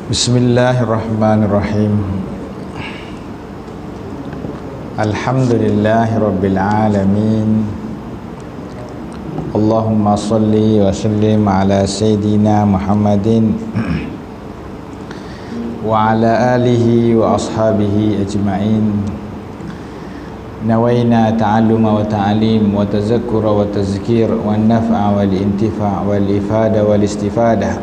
Bismillahirrahmanirrahim. Alhamdulillahirabbil alamin. Allahumma salli wa sallim ala sayyidina Muhammadin wa ala alihi wa ashabihi ajma'in. Nawaina ta'alluma wa ta'alim wa tazakkura wa tazkir wa naf'a wal intifa' wal ifada wal istifadah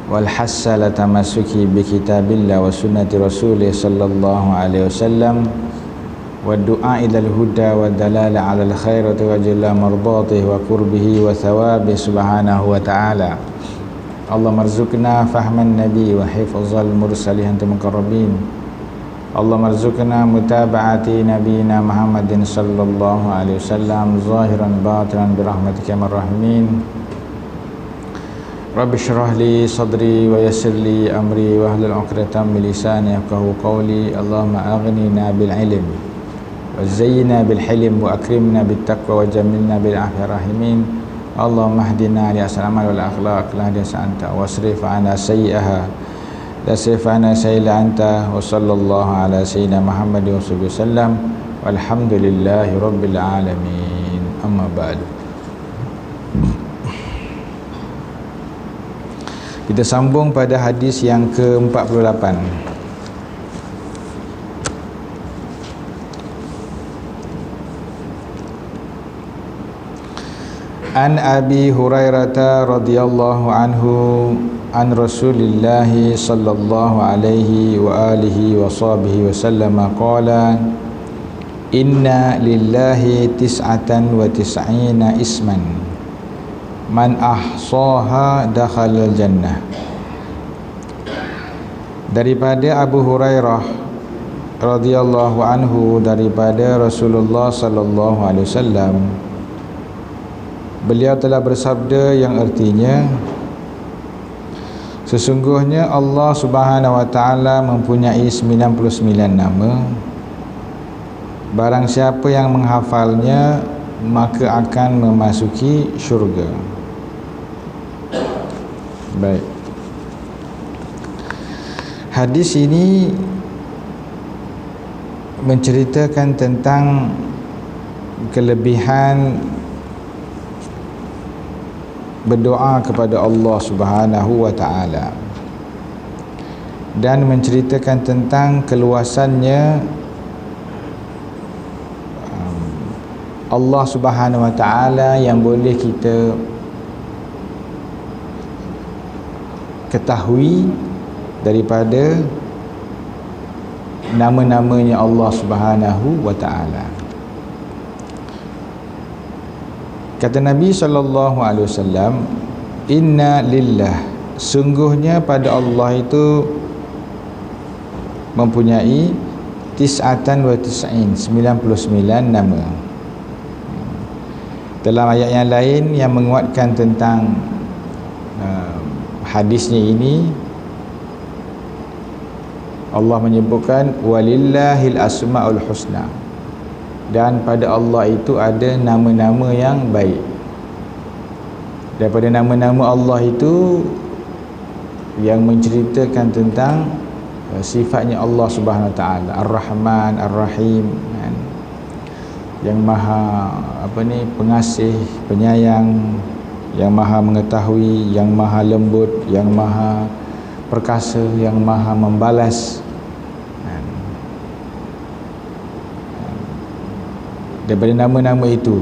wal hassala tamassuki bi kitabillah wa sunnati rasulih sallallahu alaihi wasallam wa du'a ilal huda wa dalala ala al khairati wa jalla mardatih wa qurbihi wa thawabi subhanahu wa ta'ala. Allah marzuqna fahman nabi wa hifzal mursalin muqarrabin. Allah marzuqna mutaba'ati nabiyina Muhammadin sallallahu alaihi wasallam zahiran batinan bi rahmatika ya arrahimin. Rabbi syrah li sadri wa yassir li amri wa hlul 'uqdatam min lisani yafqahu qawli. Allahumma aghnina bil ilm wa zayyina bil hilm wa akrimna bit taqwa wa jamilna bil afiyah rahimin. Allahumma hdina li ahsanil amal wal akhlaq la hadisa anta wasrif 'anna sayyi'aha la sifana sayla anta wa sallallahu ala sayyidina Muhammad wa sallam walhamdulillahi rabbil alamin. Amma ba'du. Kita sambung pada hadis yang ke-48. An Abi Hurairah radhiyallahu anhu an Rasulillah sallallahu alaihi wa alihi wa sahbihi wasallam qala inna lillahi tis'atan wa tis'ina isman man ahsaha dakhalal jannah. Daripada Abu Hurairah radhiyallahu anhu, daripada Rasulullah sallallahu alaihi wasallam, beliau telah bersabda yang artinya, sesungguhnya Allah Subhanahu wa taala mempunyai 99 nama. Barang siapa yang menghafalnya maka akan memasuki syurga. Baik. Hadis ini menceritakan tentang kelebihan berdoa kepada Allah Subhanahu wa taala dan menceritakan tentang keluasannya Allah Subhanahu wa taala yang boleh kita ketahui daripada nama-namanya Allah Subhanahu wa taala. Kata Nabi sallallahu alaihi wasallam, inna lillah, sungguhnya pada Allah itu mempunyai tis'atan wa tis'in, 99 nama. Dalam ayat yang lain yang menguatkan tentang hadisnya ini, Allah menyebutkan walillahil asmaul husna, dan pada Allah itu ada nama-nama yang baik. Daripada nama-nama Allah itu yang menceritakan tentang sifatnya Allah Subhanahu wa taala, Ar-Rahman, Ar-Rahim, yang maha pengasih, penyayang, yang maha mengetahui, yang maha lembut, yang maha perkasa, yang maha membalas. Daripada nama-nama itu,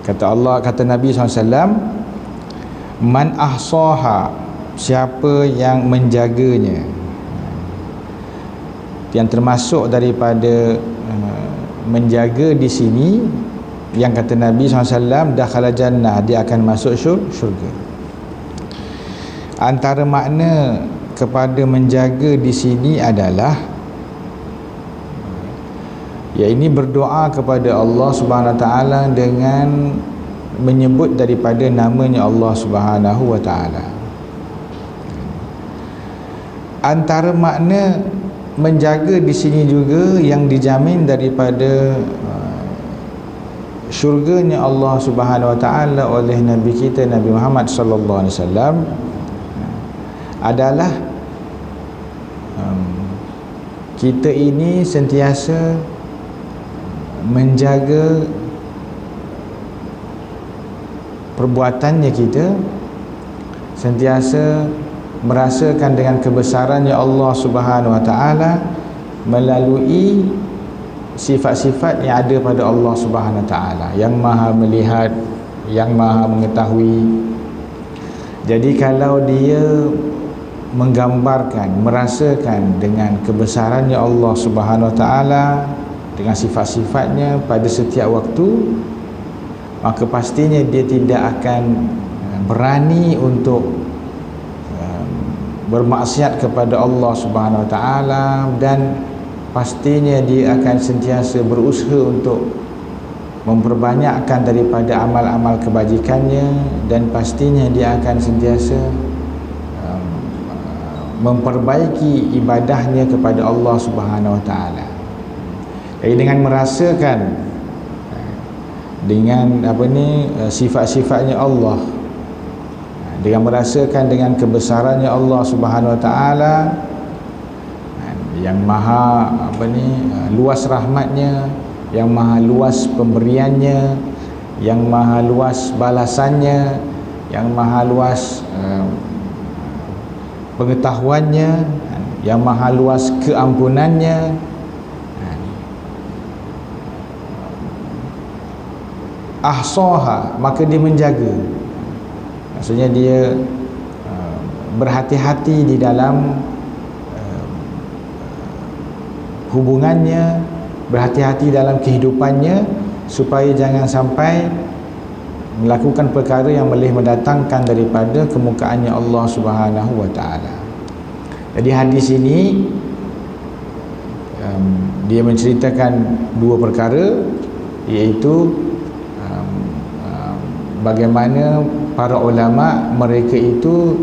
kata Allah, kata Nabi SAW, man ahsaha, siapa yang menjaganya. Yang termasuk daripada menjaga di sini, yang kata Nabi SAW, dakhala jannah, dia akan masuk syurga. Antara makna kepada menjaga di sini adalah, ya, ini berdoa kepada Allah Subhanahu wa taala dengan menyebut daripada namanya Allah Subhanahu wa taala. Antara makna menjaga di sini juga yang dijamin daripada syurganya Allah Subhanahu wa taala oleh Nabi kita Nabi Muhammad sallallahu alaihi wasallam adalah kita ini sentiasa menjaga perbuatannya kita, sentiasa merasakan dengan kebesarannya Allah Subhanahu wa taala melalui sifat-sifat yang ada pada Allah Subhanahu wa taala, yang maha melihat, yang maha mengetahui. Jadi kalau dia menggambarkan, merasakan dengan kebesarannya Allah Subhanahu wa taala dengan sifat-sifatnya pada setiap waktu, maka pastinya dia tidak akan berani untuk bermaksiat kepada Allah Subhanahu wa taala, dan pastinya dia akan sentiasa berusaha untuk memperbanyakkan daripada amal-amal kebajikannya, dan pastinya dia akan sentiasa memperbaiki ibadahnya kepada Allah Subhanahu wa taala. Jadi dengan merasakan dengan sifat-sifatnya Allah, dengan merasakan dengan kebesarannya Allah Subhanahu wa taala yang maha luas rahmatnya, yang maha luas pemberiannya, yang maha luas balasannya, yang maha luas pengetahuannya, yang maha luas keampunannya, ahsaha, maka dia menjaga, maksudnya dia berhati-hati di dalam hubungannya, berhati-hati dalam kehidupannya, supaya jangan sampai melakukan perkara yang boleh mendatangkan daripada kemukaannya Allah Subhanahu wa taala. Jadi hadis ini dia menceritakan dua perkara, iaitu bagaimana para ulama mereka itu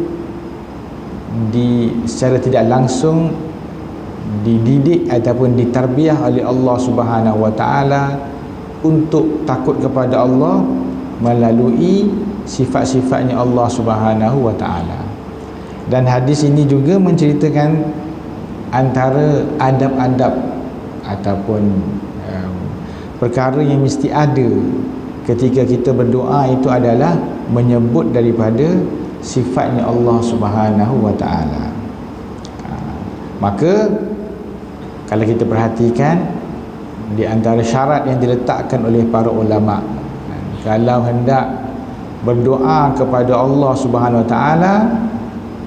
secara tidak langsung dididik ataupun ditarbiyah oleh Allah Subhanahu wa taala untuk takut kepada Allah melalui sifat-sifatnya Allah Subhanahu wa taala. Dan hadis ini juga menceritakan antara adab-adab ataupun perkara yang mesti ada ketika kita berdoa, itu adalah menyebut daripada sifatnya Allah Subhanahu wa taala. Maka kalau kita perhatikan, di antara syarat yang diletakkan oleh para ulama, kalau hendak berdoa kepada Allah Subhanahu wa taala,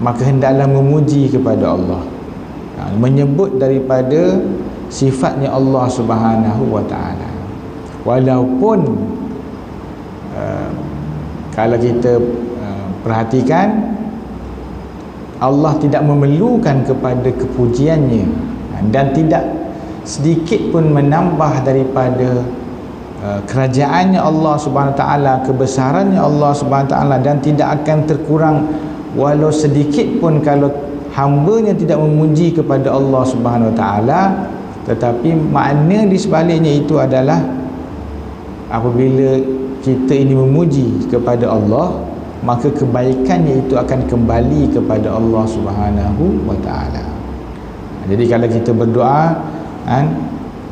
maka hendaklah memuji kepada Allah, menyebut daripada sifatnya Allah Subhanahu wa taala. Walaupun kalau kita perhatikan, Allah tidak memerlukan kepada kepujiannya, dan tidak sedikit pun menambah daripada kerajaannya Allah Subhanahu wa taala, kebesarannya Allah Subhanahu wa taala, dan tidak akan terkurang walau sedikit pun kalau hamba-Nya tidak memuji kepada Allah Subhanahu wa taala. Tetapi makna di sebaliknya itu adalah apabila kita ini memuji kepada Allah, maka kebaikannya itu akan kembali kepada Allah Subhanahu wa taala. Jadi kalau kita berdoa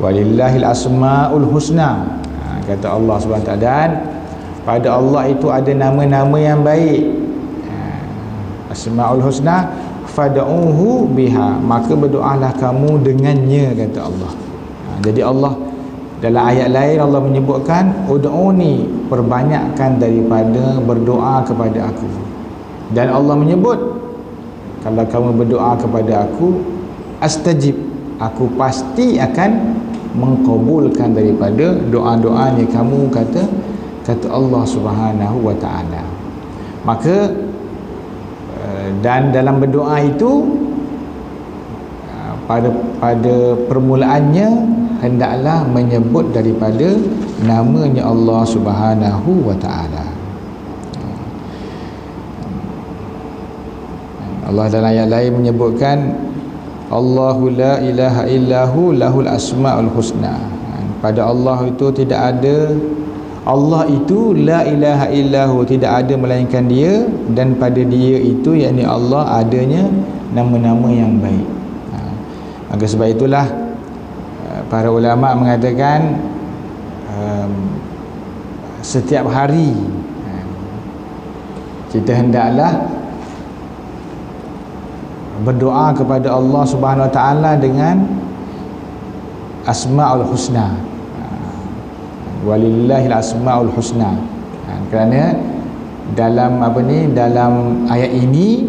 walillahil asmaul husna, kata Allah Subhanahu wa taala, dan pada Allah itu ada nama-nama yang baik, asmaul husna fad'uhu biha, maka berdoalah kamu dengannya, kata Allah. Jadi Allah dalam ayat lain Allah menyebutkan ud'uni, perbanyakkan daripada berdoa kepada aku. Dan Allah menyebut, kalau kamu berdoa kepada aku, astajib, aku pasti akan mengkabulkan daripada doa-doanya kamu, kata Allah Subhanahu wa taala. Maka dan dalam berdoa itu pada permulaannya hendaklah menyebut daripada namanya Allah Subhanahu wa taala. Allah dalam ayat lain menyebutkan Allahu la ilaha illahu lahul asmaul husna. Pada Allah itu tidak ada Allah itu la ilaha illahu, tidak ada melainkan dia, dan pada dia itu, yakni Allah, adanya nama-nama yang baik. Maka sebab itulah para ulama mengatakan setiap hari kita hendaklah berdoa kepada Allah Subhanahu Wa Taala dengan Asmaul Husna. Walillahil Asmaul Husna. Kerana dalam dalam ayat ini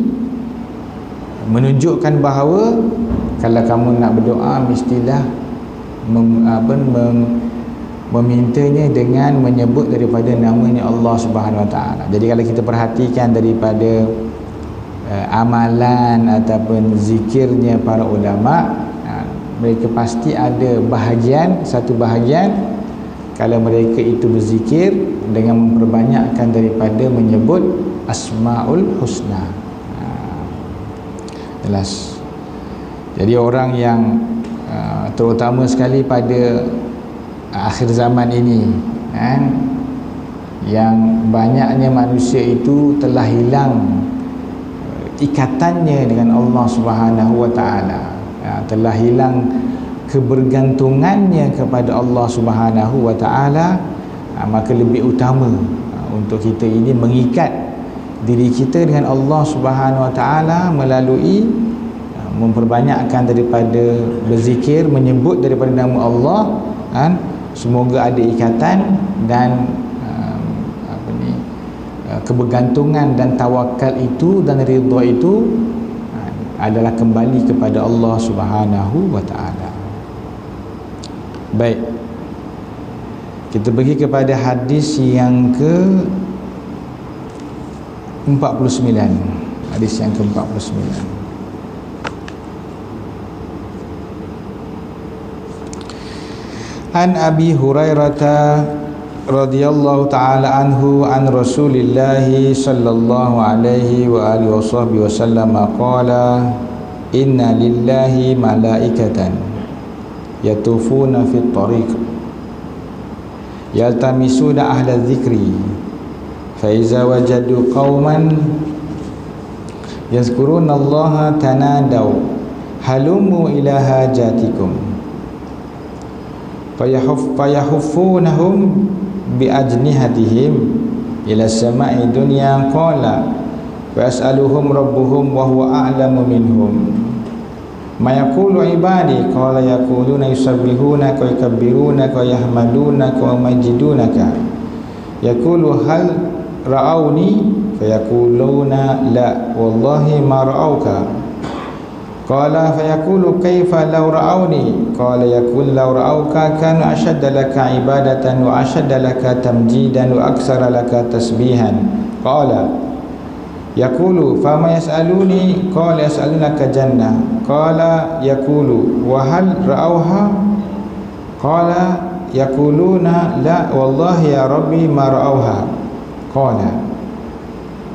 menunjukkan bahawa kalau kamu nak berdoa, mestilah memintanya dengan menyebut daripada namanya Allah Subhanahu Wa Taala. Jadi kalau kita perhatikan daripada amalan ataupun zikirnya para ulama, mereka pasti ada satu bahagian kalau mereka itu berzikir dengan memperbanyakkan daripada menyebut Asmaul Husna. Jelas. Jadi orang yang terutama sekali pada akhir zaman ini, yang banyaknya manusia itu telah hilang ikatannya dengan Allah Subhanahu Wa Taala, telah hilang kebergantungannya kepada Allah Subhanahu Wa Taala, maka lebih utama untuk kita ini mengikat diri kita dengan Allah Subhanahu Wa Taala melalui memperbanyakkan daripada berzikir, menyebut daripada nama Allah, semoga ada ikatan dan kebergantungan dan tawakal itu dan ridha itu adalah kembali kepada Allah Subhanahu Wa Taala. Baik, kita pergi kepada hadis yang ke 49. Hadis yang ke 49. An Abi Hurairah radhiyallahu ta'ala anhu an Rasulillah sallallahu alaihi wa alihi wasallam qala inna lillahi malaikatan yatufuna fit tariq yaltamisuna ahla dzikri fa iza wajadu qauman yazkuruna Allah tanadaw halumu ila hajatikum fayahuffunahum bi ajnihatihim ila sama'i dunya qala wa yas'aluhum rabbuhum wa huwa a'lamu minhum ma yaqulu ibadi qala yaquluna yusabbihunaka wa yukabbirunaka wa yahmadunaka wa yumajjidunaka yaqulu hal ra'awni fayaquluna la wallahi ma ra'awka qala fayaqulu kaifa law ra'awni qala yaqul law ra'awka kanu ashadda laka ibadatan wa ashadda laka tamjidan wa aksara laka tasbihan qala yaqulu fama yas'aluni qala yas'alunaka jannah qala yaqulu wa hal ra'awha qala yaquluna la wallahi ya rabbi ma ra'awha qala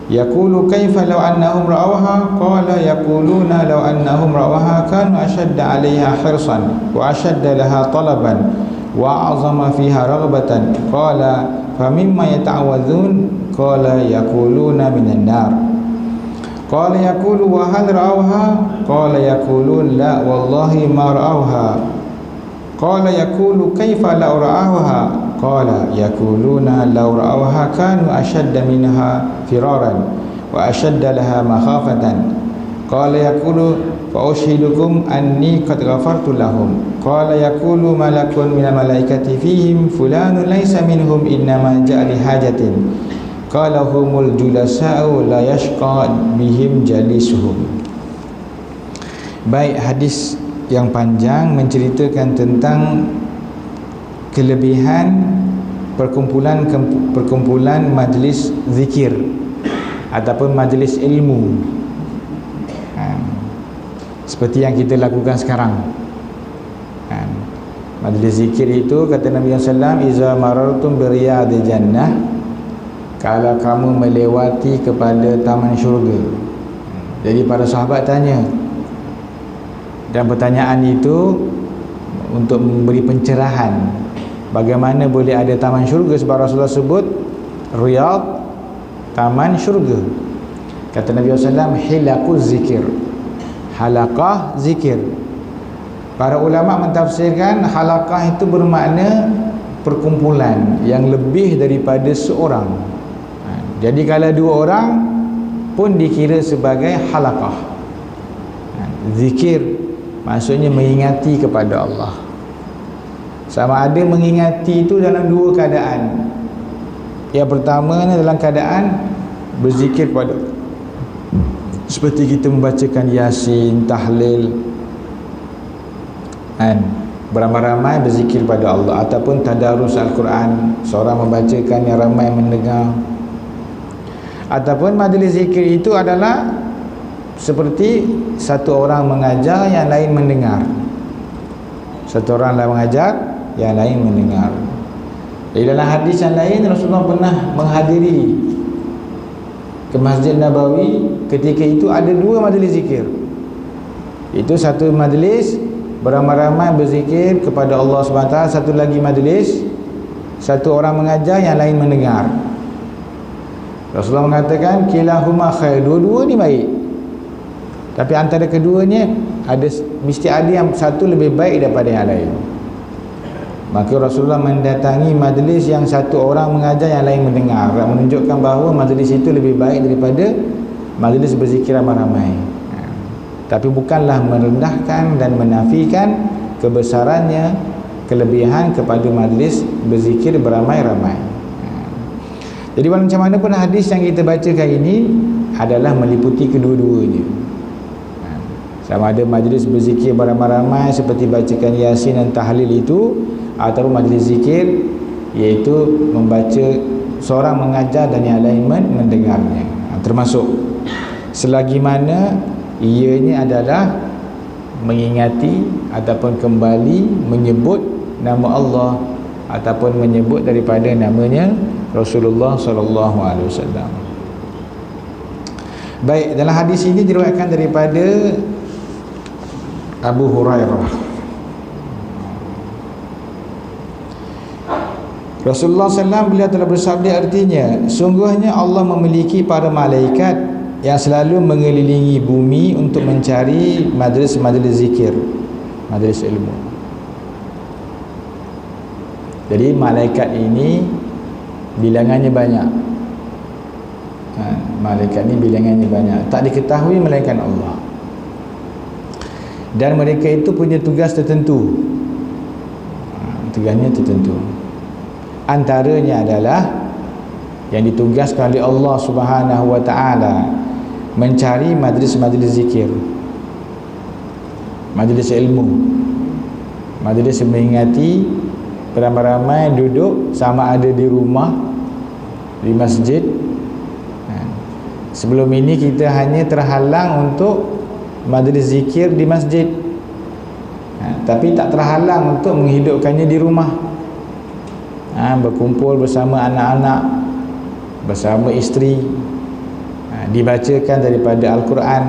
yaqulu kaifa law annahum ra'awha qala yaquluna law annahum ra'awha kanu ashadda 'alayha hirsan wa ashadda laha talaban wa a'zama fiha raghbatan qala famimma yata'awwadhun qala yaquluna minan nar qala yaqulu wa hal ra'awha qala yaqulun la wallahi ma ra'awha qala yaqulu kaifa law ra'awha qala yaquluna law ra'awha kanu ashadda minha firaran wa ashadda laha makhafatan qala yaqulu fa ushidukum anni qad ghafartu lahum qala yaqulu malakun minal malaikati fihim fulanun laysa minhum innama ja'a li hajatin qala humul julasa'u la yashqa bihim jalisuhum. Baik, hadis yang panjang menceritakan tentang kelebihan perkumpulan majlis zikir ataupun majlis ilmu, seperti yang kita lakukan sekarang. Majlis zikir itu, kata Nabi SAW, iza marartum biriyadil jannah, kalau kamu melewati kepada taman syurga. Jadi para sahabat tanya, dan pertanyaan itu untuk memberi pencerahan Bagaimana boleh ada taman syurga? Sebab Rasulullah sebut Riyadh, taman syurga. Kata Nabi SAW, hilaquz zikir, halaqah zikir. Para ulama mentafsirkan halaqah itu bermakna perkumpulan yang lebih daripada seorang. Jadi kalau 2 orang pun dikira sebagai halaqah. Zikir maksudnya mengingati kepada Allah. Sama ada mengingati itu dalam 2 keadaan. Yang pertama dalam keadaan berzikir pada, seperti kita membacakan Yasin, tahlil, beramai-ramai berzikir pada Allah, ataupun tadarus Al-Quran, seorang membacakan yang ramai mendengar. Ataupun majlis zikir itu adalah seperti satu orang mengajar, yang lain mendengar. Satu orang mengajar, yang lain mendengar. Di dalam hadis yang lain, Rasulullah pernah menghadiri ke Masjid Nabawi. Ketika itu ada 2 majlis zikir. Itu satu majlis beramai-ramai berzikir kepada Allah SWT, satu lagi majlis satu orang mengajar, yang lain mendengar. Rasulullah mengatakan kilahuma khair, dua-dua ni baik. Tapi antara keduanya mesti ada yang satu lebih baik daripada yang lain. Maka Rasulullah mendatangi majlis yang satu orang mengajar, yang lain mendengar, menunjukkan bahawa majlis itu lebih baik daripada majlis berzikir ramai-ramai. Tapi bukanlah merendahkan dan menafikan kebesarannya, kelebihan kepada majlis berzikir beramai-ramai. Jadi macam mana pun hadis yang kita bacakan ini adalah meliputi kedua-duanya. Sama ada majlis berzikir beramai-ramai seperti bacakan Yasin dan tahlil itu, ataupun majlis zikir iaitu membaca, seorang mengajar dan yang lain mendengarnya. Termasuk selagi mana ianya adalah mengingati ataupun kembali menyebut nama Allah ataupun menyebut daripada namanya Rasulullah sallallahu alaihi wasallam. Baik, dalam hadis ini diriwayatkan daripada Abu Hurairah. Rasulullah SAW beliau telah bersabda, artinya sungguhnya Allah memiliki para malaikat yang selalu mengelilingi bumi untuk mencari majlis-majlis zikir, majlis ilmu. Jadi malaikat ini bilangannya banyak. Malaikat ini bilangannya banyak, tak diketahui melainkan Allah. Dan mereka itu punya tugas tertentu. Tugasnya tertentu. Antaranya adalah yang ditugaskan oleh Allah Subhanahu wa taala mencari majlis-majlis zikir, majlis ilmu, majlis mengingati, beramai-ramai duduk, sama ada di rumah, di masjid. Sebelum ini kita hanya terhalang untuk majlis zikir di masjid, tapi tak terhalang untuk menghidupkannya di rumah. Berkumpul bersama anak-anak, bersama isteri, dibacakan daripada Al-Quran,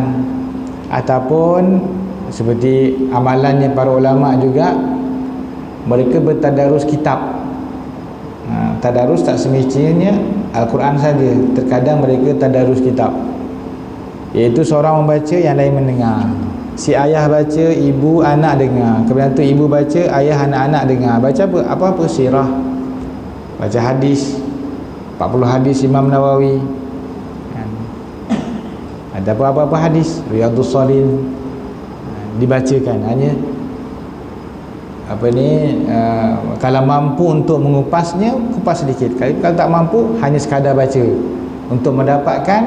ataupun seperti amalannya para ulama juga, mereka bertadarus kitab. Tadarus tak semestinya Al-Quran saja, terkadang mereka tadarus kitab, iaitu seorang membaca, yang lain mendengar. Si ayah baca, ibu anak dengar. Kemudian tu ibu baca, ayah anak-anak dengar. Baca apa-apa sirah, baca hadis, 40 hadis Imam Nawawi, ada apa-apa hadis Riyadhus Shalihin dibacakan. Hanya kalau mampu untuk mengupasnya, kupas sedikit. Kalau tak mampu, hanya sekadar baca untuk mendapatkan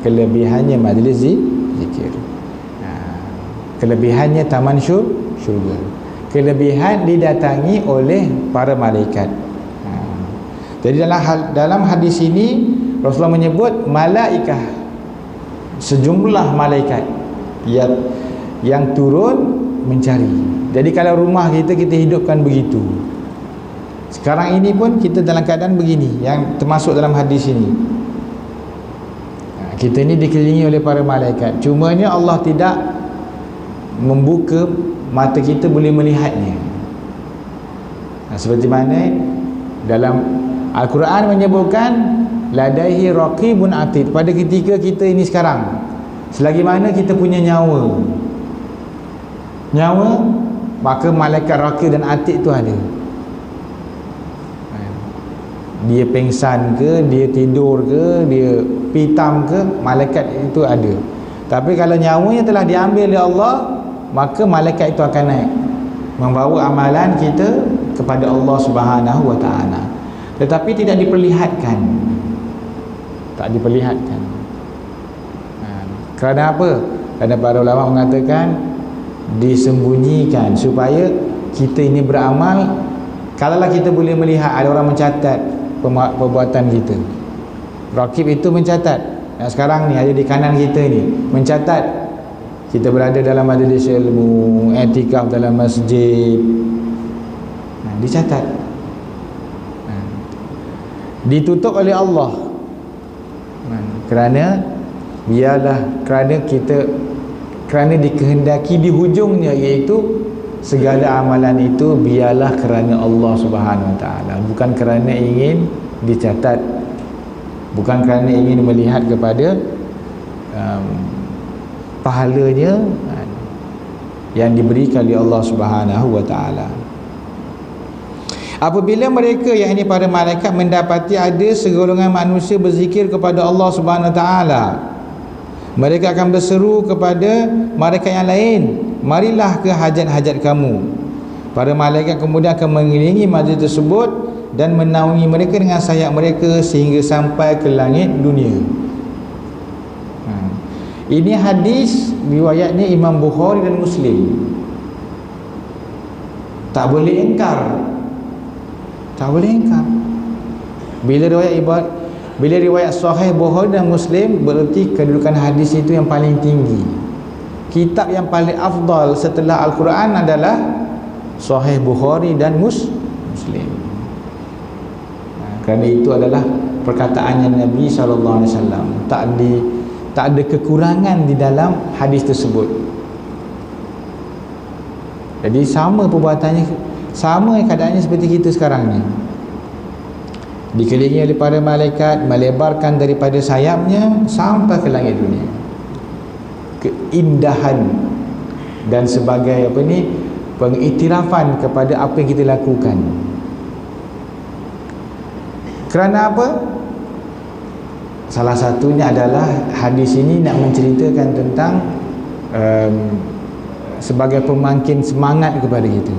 kelebihannya majlis zikir, kelebihannya taman syurga, kelebihan didatangi oleh para malaikat. Jadi dalam hadis ini Rasulullah menyebut malaikah, sejumlah malaikat yang turun mencari. Jadi kalau rumah kita hidupkan begitu. Sekarang ini pun kita dalam keadaan begini, yang termasuk dalam hadis ini. Kita ini dikelilingi oleh para malaikat. Cumanya Allah tidak membuka mata kita boleh melihatnya. Seperti mana dalam Al-Quran menyebutkan ladaihi raqibun atid, pada ketika kita ini sekarang, selagi mana kita punya nyawa, maka malaikat raqib dan atid tu ada. Dia pengsan ke, dia tidur ke, dia pitam ke, malaikat itu ada. Tapi kalau nyawanya telah diambil oleh Allah, maka malaikat itu akan naik membawa amalan kita kepada Allah Subhanahu wa taala. Tetapi tidak diperlihatkan. Tak diperlihatkan. Kerana apa? Kerana para ulama mengatakan disembunyikan supaya kita ini beramal. Kalaulah kita boleh melihat ada orang mencatat perbuatan kita, Raqib itu mencatat. Yang sekarang ni ada di kanan kita ni mencatat kita berada dalam majlis ilmu, i'tikaf dalam masjid, dicatat, ditutup oleh Allah. Kerana kerana dikehendaki di hujungnya, iaitu segala amalan itu biarlah kerana Allah Subhanahu wa taala, bukan kerana ingin dicatat, bukan kerana ingin melihat kepada pahalanya yang diberikan oleh Allah Subhanahu wa taala. Apabila mereka, yang ini para malaikat, mendapati ada segolongan manusia berzikir kepada Allah Subhanahu wa taala, mereka akan berseru kepada malaikat yang lain, marilah ke hajat-hajat kamu. Para malaikat kemudian akan mengelilingi majlis tersebut dan menaungi mereka dengan sayap mereka sehingga sampai ke langit dunia. Ini hadis riwayatnya Imam Bukhari dan Muslim. Tak boleh ingkar. Tak boleh ingkar. Bila riwayat sahih Bukhari dan Muslim, bererti kedudukan hadis itu yang paling tinggi. Kitab yang paling afdal setelah Al-Quran adalah Sahih Bukhari dan Muslim. Kerana itu adalah perkataannya Nabi SAW. Tak ada kekurangan di dalam hadis tersebut. Jadi sama perbuatannya, sama keadaannya seperti kita sekarang ni. Dikelilingi oleh para malaikat, melebarkan daripada sayapnya sampai ke langit dunia. Keindahan dan sebagai pengiktirafan kepada apa yang kita lakukan. Kerana apa? Salah satunya adalah hadis ini nak menceritakan tentang sebagai pemangkin semangat kepada kita.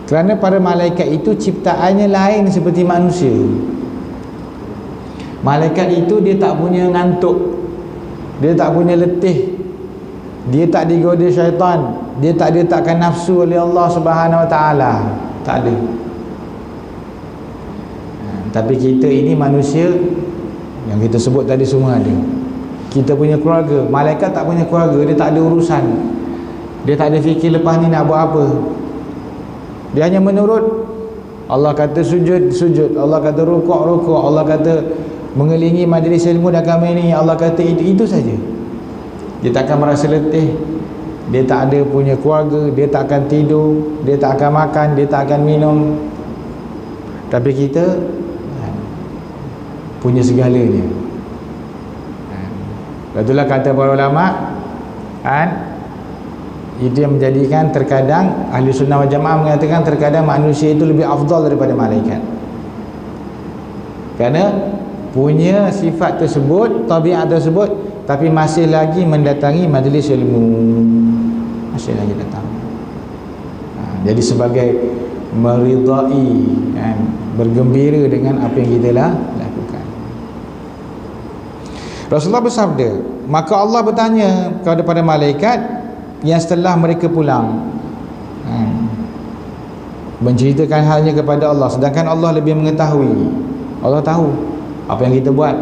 Kerana para malaikat itu ciptaannya lain seperti manusia. Malaikat itu dia tak punya ngantuk, dia tak punya letih, dia tak digoda syaitan, dia tak diletakkan nafsu oleh Allah Subhanahu wa taala. Tak ada. Tapi kita ini manusia yang kita sebut tadi semua ada. Kita punya keluarga. Malaikat tak punya keluarga, dia tak ada urusan, dia tak ada fikir lepas ni nak buat apa. Dia hanya menurut. Allah kata sujud, sujud. Allah kata rukuk, rukuk. Allah kata mengelilingi majlis ilmu dan agama ini, Allah kata itu saja. Dia tak akan merasa letih, dia tak ada punya keluarga, dia tak akan tidur, dia tak akan makan, dia tak akan minum. Tapi kita punya segalanya. Itulah kata para ulama, itu yang menjadikan terkadang ahli sunnah wal jamaah mengatakan terkadang manusia itu lebih afdal daripada malaikat, kerana punya sifat tersebut, tabiat tersebut, tapi masih lagi mendatangi majlis ilmu, masih lagi datang. Jadi sebagai meridai, bergembira dengan apa yang kita lakukan. Rasulullah bersabda, maka Allah bertanya kepada malaikat yang setelah mereka pulang, menceritakan halnya kepada Allah, sedangkan Allah lebih mengetahui. Allah tahu apa yang kita buat.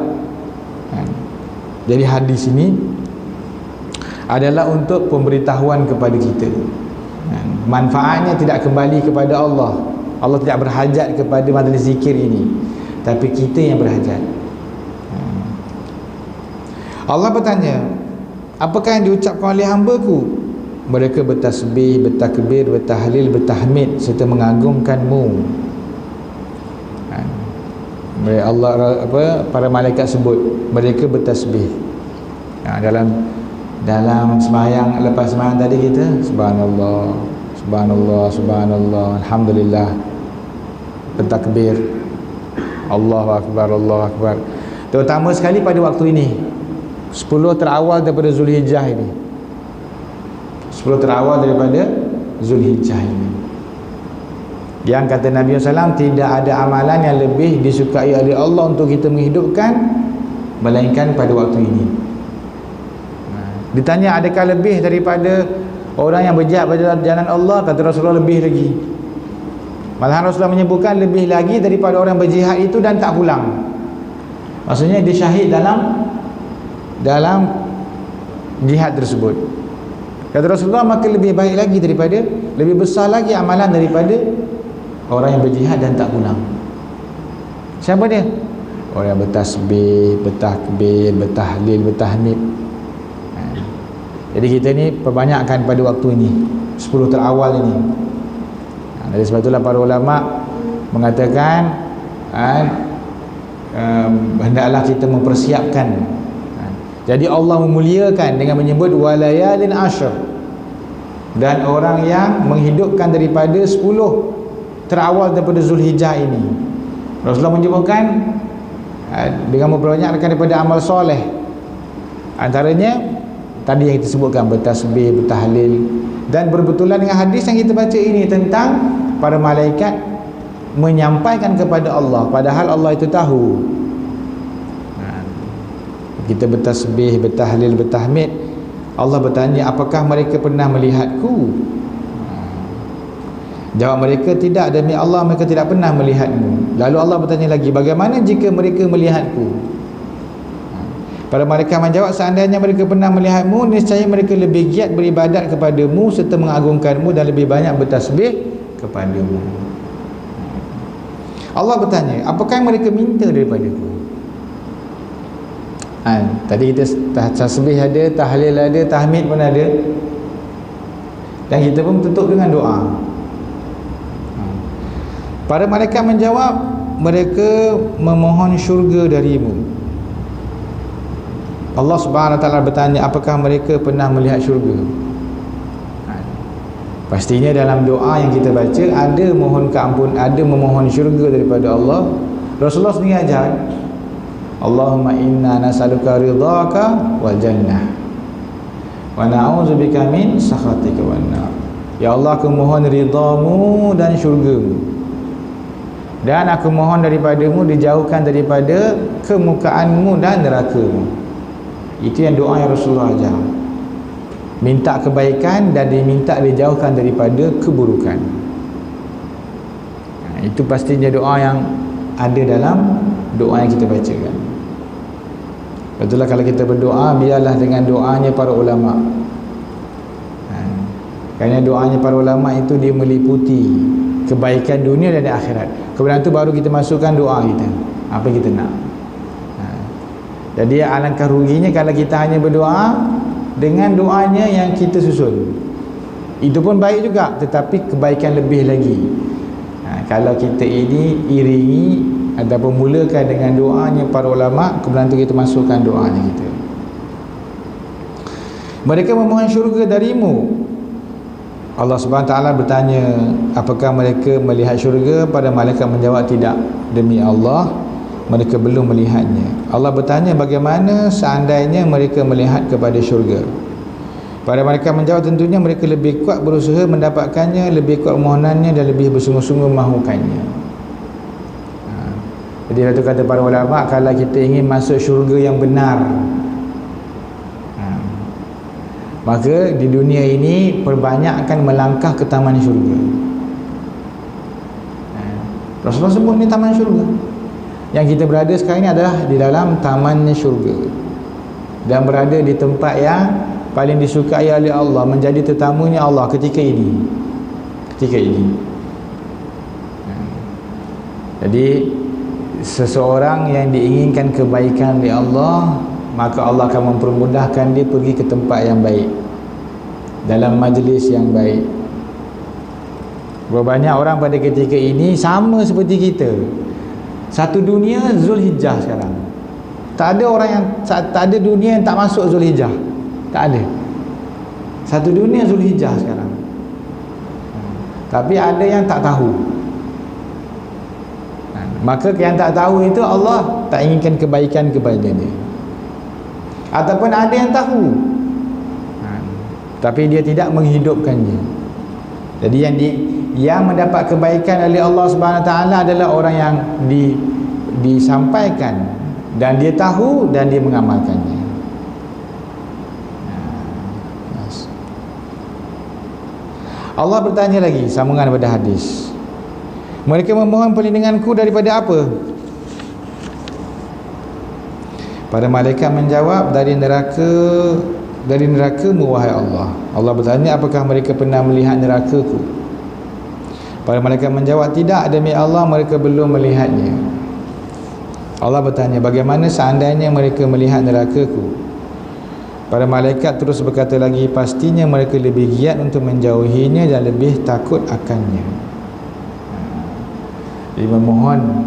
Jadi hadis ini adalah untuk pemberitahuan kepada kita. Manfaatnya tidak kembali kepada Allah. Allah tidak berhajat kepada majlis zikir ini, tapi kita yang berhajat. Allah bertanya, apakah yang diucapkan oleh hamba-Ku? mereka bertasbih, bertakbir, bertahlil, bertahmid serta mengagungkanmu. Allah para malaikat sebut mereka bertasbih. Dalam sembahyang, lepas sembahyang tadi kita subhanallah, subhanallah, subhanallah, alhamdulillah, bertakbir, Allahu akbar, Allahu akbar. Terutama sekali pada waktu ini 10 terawal daripada Zulhijjah ini. 10 terawal daripada Zulhijjah ini. Yang kata Nabi SAW, tidak ada amalan yang lebih disukai oleh Allah untuk kita menghidupkan melainkan pada waktu ini. Ditanya adakah lebih daripada orang yang berjihad pada jalan Allah? Kata Rasulullah, lebih lagi. Malahan Rasulullah menyebutkan lebih lagi daripada orang berjihad itu dan tak pulang. Maksudnya dia syahid dalam jihad tersebut. Kata Rasulullah, maka lebih baik lagi daripada, lebih besar lagi amalan daripada orang yang berjihad dan tak pulang. Siapa dia? Orang yang bertasbih, bertakbir, bertahlil, bertahmid. Jadi kita ni perbanyakkan pada waktu ini 10 terawal ini. Dari sebab itulah para ulama mengatakan hendaklah kita mempersiapkan. Jadi Allah memuliakan dengan menyebut walayalin ashr, dan orang yang menghidupkan daripada 10 terawal daripada Zulhijjah ini. Rasulullah menyebutkan dengan memperbanyakkan daripada amal soleh, antaranya tadi yang kita sebutkan, bertasbih, bertahlil. Dan berbetulan dengan hadis yang kita baca ini tentang para malaikat menyampaikan kepada Allah, padahal Allah itu tahu. Kita bertasbih, bertahlil, bertahmid, Allah bertanya, apakah mereka pernah melihatku? Jawab mereka, tidak, demi Allah mereka tidak pernah melihatmu. Lalu Allah bertanya lagi, bagaimana jika mereka melihatku? Para malaikat menjawab, seandainya mereka pernah melihatmu, niscaya mereka lebih giat beribadat kepadamu serta mengagungkanmu dan lebih banyak bertasbih kepadamu. Allah bertanya, apakah yang mereka minta daripadaku? Tadi kita tasbih ada, tahlil ada, tahmid pun ada, dan kita pun tutup dengan doa. Para malaikat menjawab, mereka memohon syurga darimu. Allah Subhanahu Wa Taala bertanya, apakah mereka pernah melihat syurga? Pastinya dalam doa yang kita baca ada mohon keampun, ada memohon syurga daripada Allah. Rasulullah sendiri ajar, Allahumma inna nas'aluka ridhaka wal jannah wa na'udzubika min sakhatika wan nar. Ya Allah, aku mohon ridhamu dan syurgamu, dan aku mohon daripadamu dijauhkan daripada kemukaanmu dan nerakamu. Itu yang doa yang Rasulullah ajar. Minta kebaikan dan diminta dijauhkan daripada keburukan. Itu pastinya doa yang ada dalam doa yang kita bacakan. Betullah kalau kita berdoa, biarlah dengan doanya para ulama. Kerana doanya para ulama itu dia meliputi kebaikan dunia dan akhirat. Kemudian itu baru kita masukkan doa kita, apa yang kita nak. Jadi alangkah ruginya kalau kita hanya berdoa dengan doanya yang kita susun. Itu pun baik juga, tetapi kebaikan lebih lagi kalau kita ini iringi ataupun mulakan dengan doanya para ulama, kemudian itu kita masukkan doanya kita. Mereka memohon syurga darimu. Allah Subhanahu Wa Taala bertanya, apakah mereka melihat syurga? Pada malaikat menjawab, tidak, demi Allah mereka belum melihatnya. Allah bertanya, bagaimana seandainya mereka melihat kepada syurga? Pada mereka menjawab, tentunya mereka lebih kuat berusaha mendapatkannya, lebih kuat permohonannya dan lebih bersungguh-sungguh mahukannya. Jadi itu kata para ulama, kalau kita ingin masuk syurga yang benar, maka di dunia ini perbanyakkan melangkah ke taman syurga. Rasulullah sebut ni taman syurga. Yang kita berada sekarang ini adalah di dalam taman syurga, dan berada di tempat yang paling disukai oleh Allah, menjadi tetamunya Allah ketika ini. Jadi seseorang yang diinginkan kebaikan oleh Allah, maka Allah akan mempermudahkan dia pergi ke tempat yang baik. dalam majlis yang baik. Berapa banyak orang pada ketika ini sama seperti kita. Satu dunia Zulhijjah sekarang. Tak ada dunia yang tak masuk Zulhijjah. Tak ada. Satu dunia Zulhijjah sekarang. Tapi ada yang tak tahu. Maka yang tak tahu itu Allah tak inginkan kebaikan kepada dia. Ataupun ada yang tahu, tapi dia tidak menghidupkannya. Jadi yang mendapat kebaikan oleh Allah Subhanahu Wa Taala adalah orang yang disampaikan dan dia tahu dan dia mengamalkannya. Allah bertanya lagi, sambungan pada hadis, mereka memohon perlindunganku daripada apa? Para malaikat menjawab, dari neraka-Mu wahai Allah. Allah bertanya, apakah mereka pernah melihat neraka-Ku? Para malaikat menjawab, tidak, demi Allah mereka belum melihatnya. Allah bertanya, bagaimana seandainya mereka melihat neraka-Ku? Para malaikat terus berkata lagi, pastinya mereka lebih giat untuk menjauhinya dan lebih takut akannya. Jadi memohon,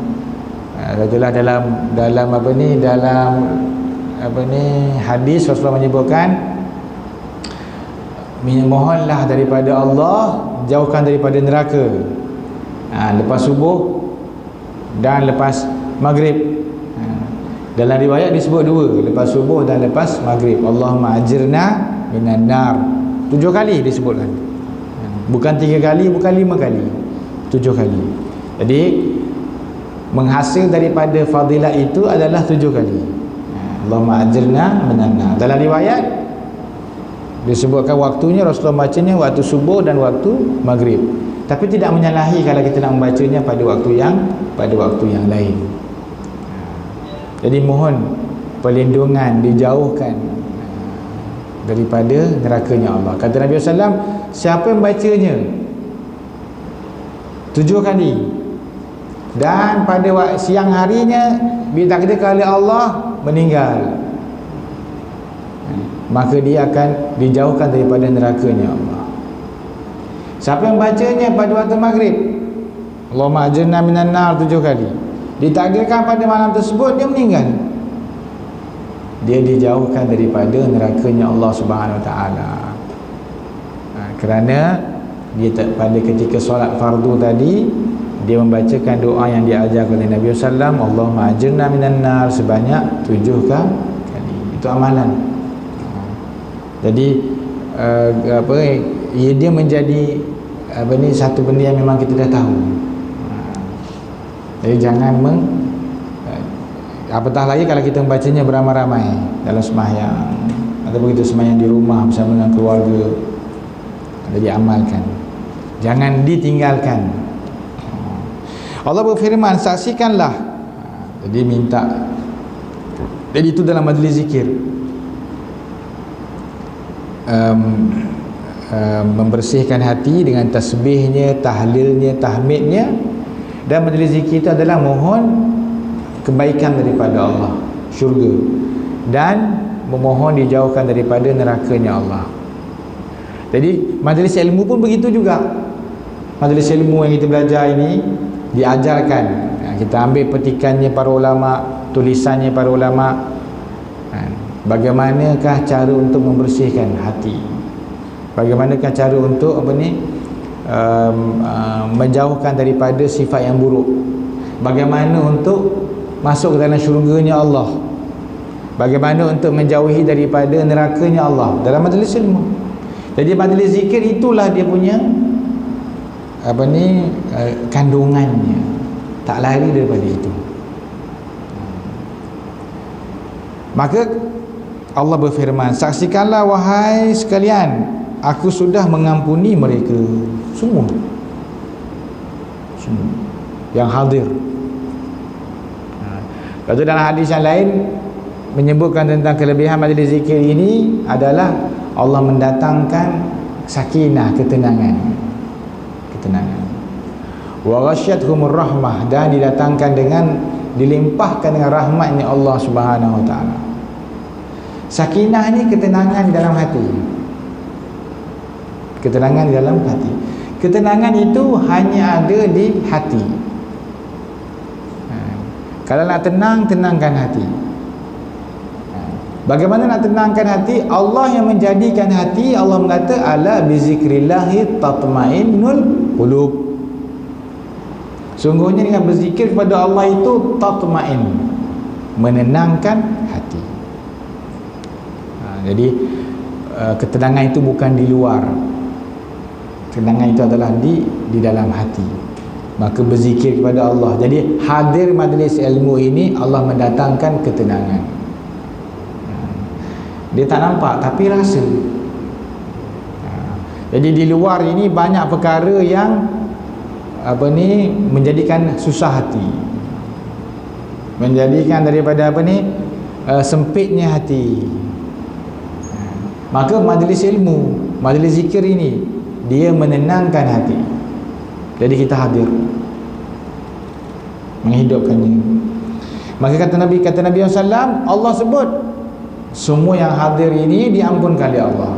itulah dalam hadis Rasulullah menyebutkan, memohonlah daripada Allah, jauhkan daripada neraka lepas subuh dan lepas maghrib. Dalam riwayat disebut dua, lepas subuh dan lepas maghrib. Allahumma ajirna minan nar. 7 kali disebutkan. Bukan 3 kali, bukan 5 kali. 7 kali. Jadi menghasil daripada fadilah itu adalah 7 kali. Allahumma ajirna minan nar. Dalam riwayat disebutkan waktunya Rasulullah bacanya waktu subuh dan waktu maghrib. Tapi tidak menyalahi kalau kita nak membacanya pada waktu yang lain. Jadi mohon perlindungan, dijauhkan daripada nerakanya Allah. Kata Nabi SAW, siapa yang bacanya 7 kali dan pada siang harinya ditakdirkan oleh Allah meninggal, maka dia akan dijauhkan daripada nerakanya Allah. Siapa yang bacanya pada waktu maghrib, Allahumma ajirna minan nar 7 kali, ditakdirkan pada malam tersebut dia meninggal, dia dijauhkan daripada nerakanya Allah Subhanahu Wa Taala. Kerana dia pada ketika solat fardu tadi, dia membacakan doa yang diajar oleh Nabi SAW, Allahumma ajirna minan nar sebanyak 7 kali. Itu amalan. Jadi dia menjadi satu benda yang memang kita dah tahu. Jadi jangan apatah lagi kalau kita membacanya beramai-ramai dalam sembahyang ataupun kita sembahyang di rumah bersama dengan keluarga. Jadi amalkan, jangan ditinggalkan. Allah berfirman, saksikanlah. Jadi minta. Jadi itu dalam majlis zikir, membersihkan hati dengan tasbihnya, tahlilnya, tahmidnya. Dan majlis zikir itu adalah mohon kebaikan daripada Allah, syurga, dan memohon dijauhkan daripada nerakanya Allah. Jadi majlis ilmu pun begitu juga. Majlis ilmu yang kita belajar ini diajarkan, kita ambil petikannya para ulama, tulisannya para ulama, bagaimanakah cara untuk membersihkan hati, bagaimanakah cara untuk menjauhkan daripada sifat yang buruk, bagaimana untuk masuk ke dalam syurganya Allah, bagaimana untuk menjauhi daripada nerakanya Allah dalam majlis ilmu. Jadi majlis zikir itulah dia punya kandungannya, tak lari daripada itu. Maka Allah berfirman, saksikanlah wahai sekalian, aku sudah mengampuni mereka semua yang hadir. Lepas tu dalam hadis yang lain menyebutkan tentang kelebihan majlis zikir ini adalah Allah mendatangkan sakinah, ketenangan. Wa ghasyiyatuhumur rahmah, dan dilimpahkan dengan rahmatnya Allah Subhanahu Wa Taala. Sakinah ni ketenangan di dalam hati. Ketenangan di dalam hati. Ketenangan itu hanya ada di hati. Kalau nak tenang, tenangkan hati. Bagaimana nak tenangkan hati? Allah yang menjadikan hati. Allah mengata ala bizikrillahi tatmainnul qulub. Sungguhnya dengan berzikir kepada Allah itu tatmain, menenangkan hati. Jadi ketenangan itu bukan di luar. Ketenangan itu adalah di dalam hati. Maka berzikir kepada Allah. Jadi hadir majlis ilmu ini Allah mendatangkan ketenangan. Dia tak nampak tapi rasa. Jadi di luar ini banyak perkara yang menjadikan susah hati, menjadikan daripada sempitnya hati. Maka majlis ilmu, majlis zikir ini dia menenangkan hati. Jadi kita hadir menghidupkannya. Maka kata Nabi SAW, Allah sebut semua yang hadir ini diampunkan oleh Allah.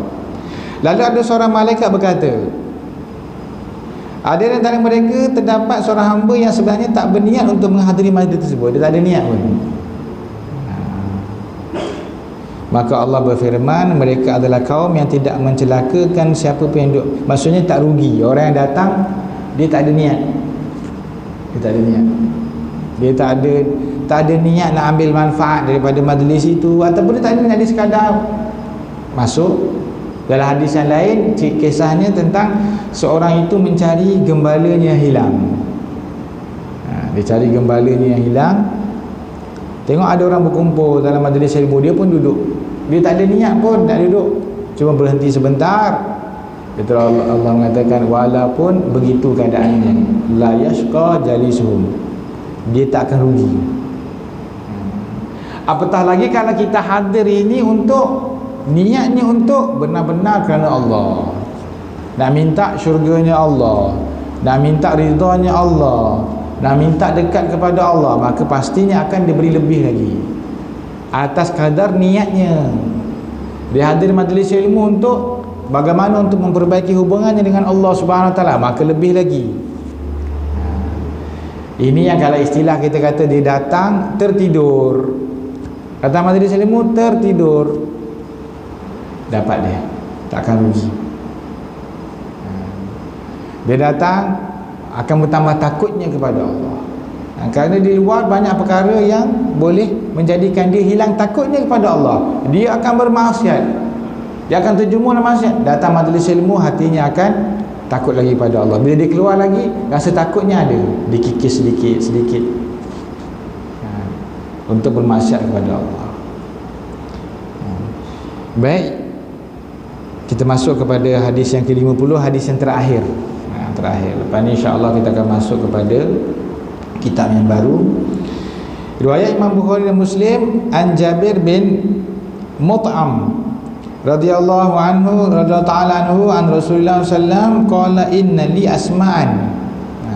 Lalu ada seorang malaikat berkata, ada di antara mereka terdapat seorang hamba yang sebenarnya tak berniat untuk menghadiri majlis tersebut. Dia tak ada niat pun. Maka Allah berfirman, mereka adalah kaum yang tidak mencelakakan siapa pun yang duduk. Maksudnya tak rugi. Orang yang datang, dia tak ada niat. Dia tak ada niat. Dia tak ada niat nak ambil manfaat daripada majlis itu, ataupun dia tak ada niat, dia sekadar masuk. Dalam hadis yang lain, kisahnya tentang seorang itu mencari gembalanya yang hilang. Dia cari gembalanya yang hilang. Tengok ada orang berkumpul dalam majlis ilmu, dia pun duduk. Dia tak ada niat pun nak duduk, cuma berhenti sebentar. Betul, Allah mengatakan walaupun begitu keadaannya, la yashqa jalisuhum, dia tak akan rugi. Apatah lagi kalau kita hadir ini untuk niatnya untuk benar-benar kerana Allah, nak minta syurganya Allah, nak minta ridhanya Allah, nak minta dekat kepada Allah, maka pastinya akan diberi lebih lagi atas kadar niatnya. Dia hadir majlis ilmu untuk bagaimana untuk memperbaiki hubungannya dengan Allah Subhanahu Wa Taala, maka lebih lagi. Ini yang kalau istilah kita kata dia datang tertidur. Datang majlis ilmu tertidur, dapat dia, tak akan rugi. Dia datang akan bertambah takutnya kepada Allah. Kerana di luar banyak perkara yang boleh menjadikan dia hilang takutnya kepada Allah. Dia akan bermaksiat, dia akan terjerumus dalam maksiat. Datang majlis ilmu, hatinya akan takut lagi pada Allah. Bila dia keluar lagi, rasa takutnya ada, dikikis sedikit untuk bermaksiat kepada Allah. Baik, kita masuk kepada hadis yang ke-50, hadis yang terakhir. Lepas ni insya-Allah kita akan masuk kepada kitab yang baru. Riwayat Imam Bukhari dan Muslim, an Jabir bin Mut'am radhiyallahu ta'ala anhu an Rasulullah sallallahu qala inna li asma'an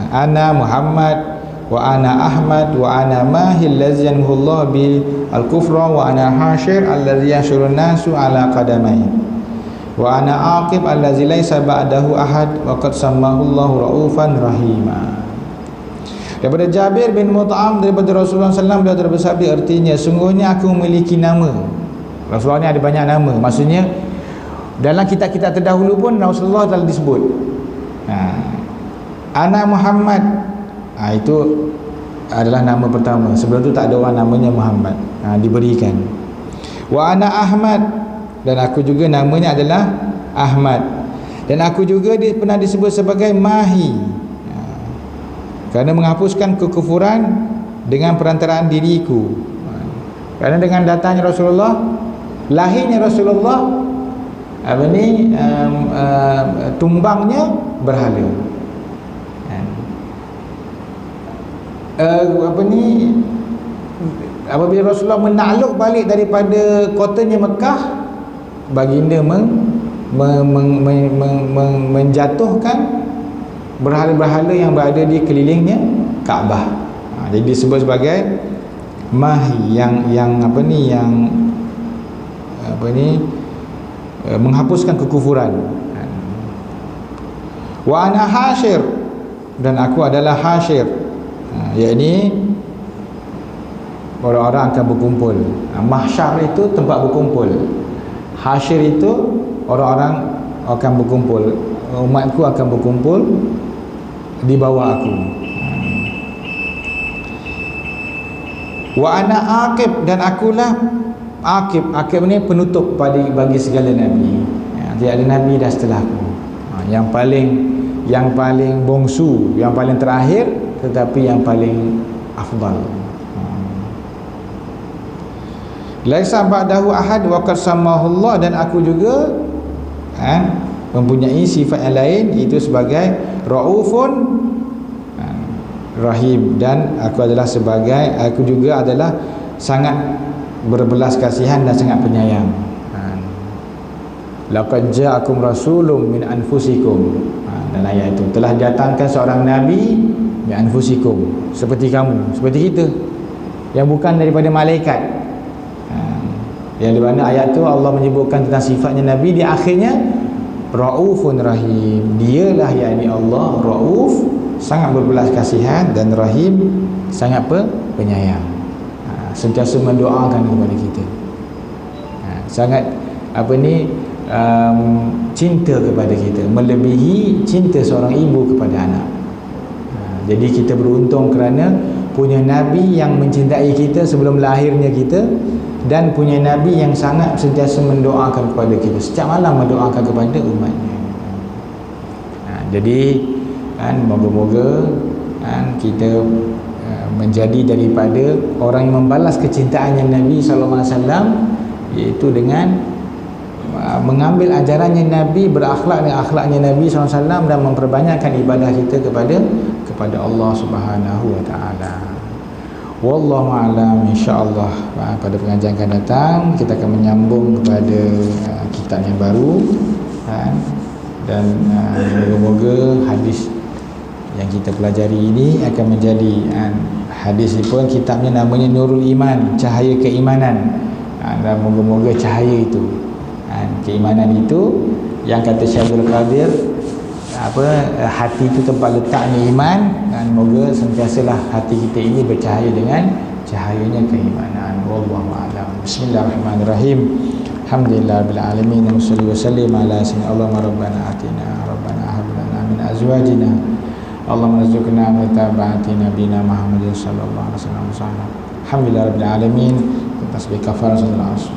ana Muhammad wa ana Ahmad wa ana Mahi allazi yanhullahu bi al-kufra wa ana Hashir allazi yashurun nasu ala qadamai wa ana Aqib allazi laisa ba'dahu ahad wa qad sammahu Allahu raufan rahima. Daripada Jabir bin Mut'am daripada Rasulullah SAW, beliau bersabda, artinya sungguhnya aku memiliki nama. Rasulullah ni ada banyak nama. Maksudnya dalam kitab-kitab terdahulu pun Rasulullah telah disebut. Ana Muhammad, itu adalah nama pertama. Sebelum tu tak ada orang namanya Muhammad, diberikan. Wa ana Ahmad, dan aku juga namanya adalah Ahmad. Dan aku juga pernah disebut sebagai Mahi, kerana menghapuskan kekufuran dengan perantaraan diriku. Kerana dengan datangnya Rasulullah, lahirnya Rasulullah, tumbangnya berhala. Apabila Rasulullah menakluk balik daripada kotanya Mekah, baginda menjatuhkan berhala-berhala yang berada di kelilingnya Kaabah. Jadi disebut sebagai Mahi, yang menghapuskan kekufuran. Wa ana hasyir, dan aku adalah hasyir, yakni orang-orang akan berkumpul. Mahsyar itu tempat berkumpul, hasyir itu orang-orang akan berkumpul, umatku akan berkumpul di bawah aku. Wa ana aqib, dan akulah aqib. Aqib ni penutup bagi segala nabi. Dia ada nabi dah setelah aku. Yang paling bongsu, yang paling terakhir, tetapi yang paling afdal. Laisa ba'dahu ahad wa qad samahu Allah, dan aku juga mempunyai sifat yang lain, itu sebagai raufun rahim, dan aku juga adalah sangat berbelas kasihan dan sangat penyayang. Laqad ja'akum rasulun min anfusikum, dalam ayat itu telah datangkan seorang nabi min anfusikum, seperti kamu, seperti kita, yang bukan daripada malaikat. Yang di mana ayat tu Allah menyebutkan tentang sifatnya nabi, di akhirnya raufun rahim. Dialah yakni Allah rauf, sangat berbelas kasihan, dan rahim, sangat penyayang. Sentiasa mendoakan kepada kita, sangat cinta kepada kita, melebihi cinta seorang ibu kepada anak. Jadi kita beruntung kerana punya nabi yang mencintai kita sebelum lahirnya kita, dan punya nabi yang sangat sentiasa mendoakan kepada kita, setiap malam mendoakan kepada umatnya. Jadi moga-moga kita menjadi daripada orang yang membalas kecintaannya Nabi SAW, iaitu dengan mengambil ajarannya Nabi, berakhlak dengan akhlaknya Nabi SAW, dan memperbanyakkan ibadah kita kepada Allah Subhanahu wa taala. Wallahu a'lam. Insya-Allah pada pengajian akan datang kita akan menyambung kepada kitab yang baru, dan moga-moga hadis yang kita pelajari ini akan menjadi hadis ini pun kitabnya namanya Nurul Iman, cahaya keimanan, dan moga-moga cahaya itu, keimanan itu yang kata Syaikhul Qadir, hati itu tempat letaknya iman, dan moga sentiasalah hati kita ini bercahaya dengan cahayanya keimanan. Wallahu a'lam. Bismillahirrahmanirrahim. Alhamdulillahirabbil alamin, wa sallallahu wasallim ala sayyidina Allahumma rabbana atina rabbana hab lana min azwajina Allahumma rizqna wa tabaati nabiyina Muhammadin sallallahu alaihi wasallam. Alhamdulillahirabbil alamin. Tasbih kafaratul asr.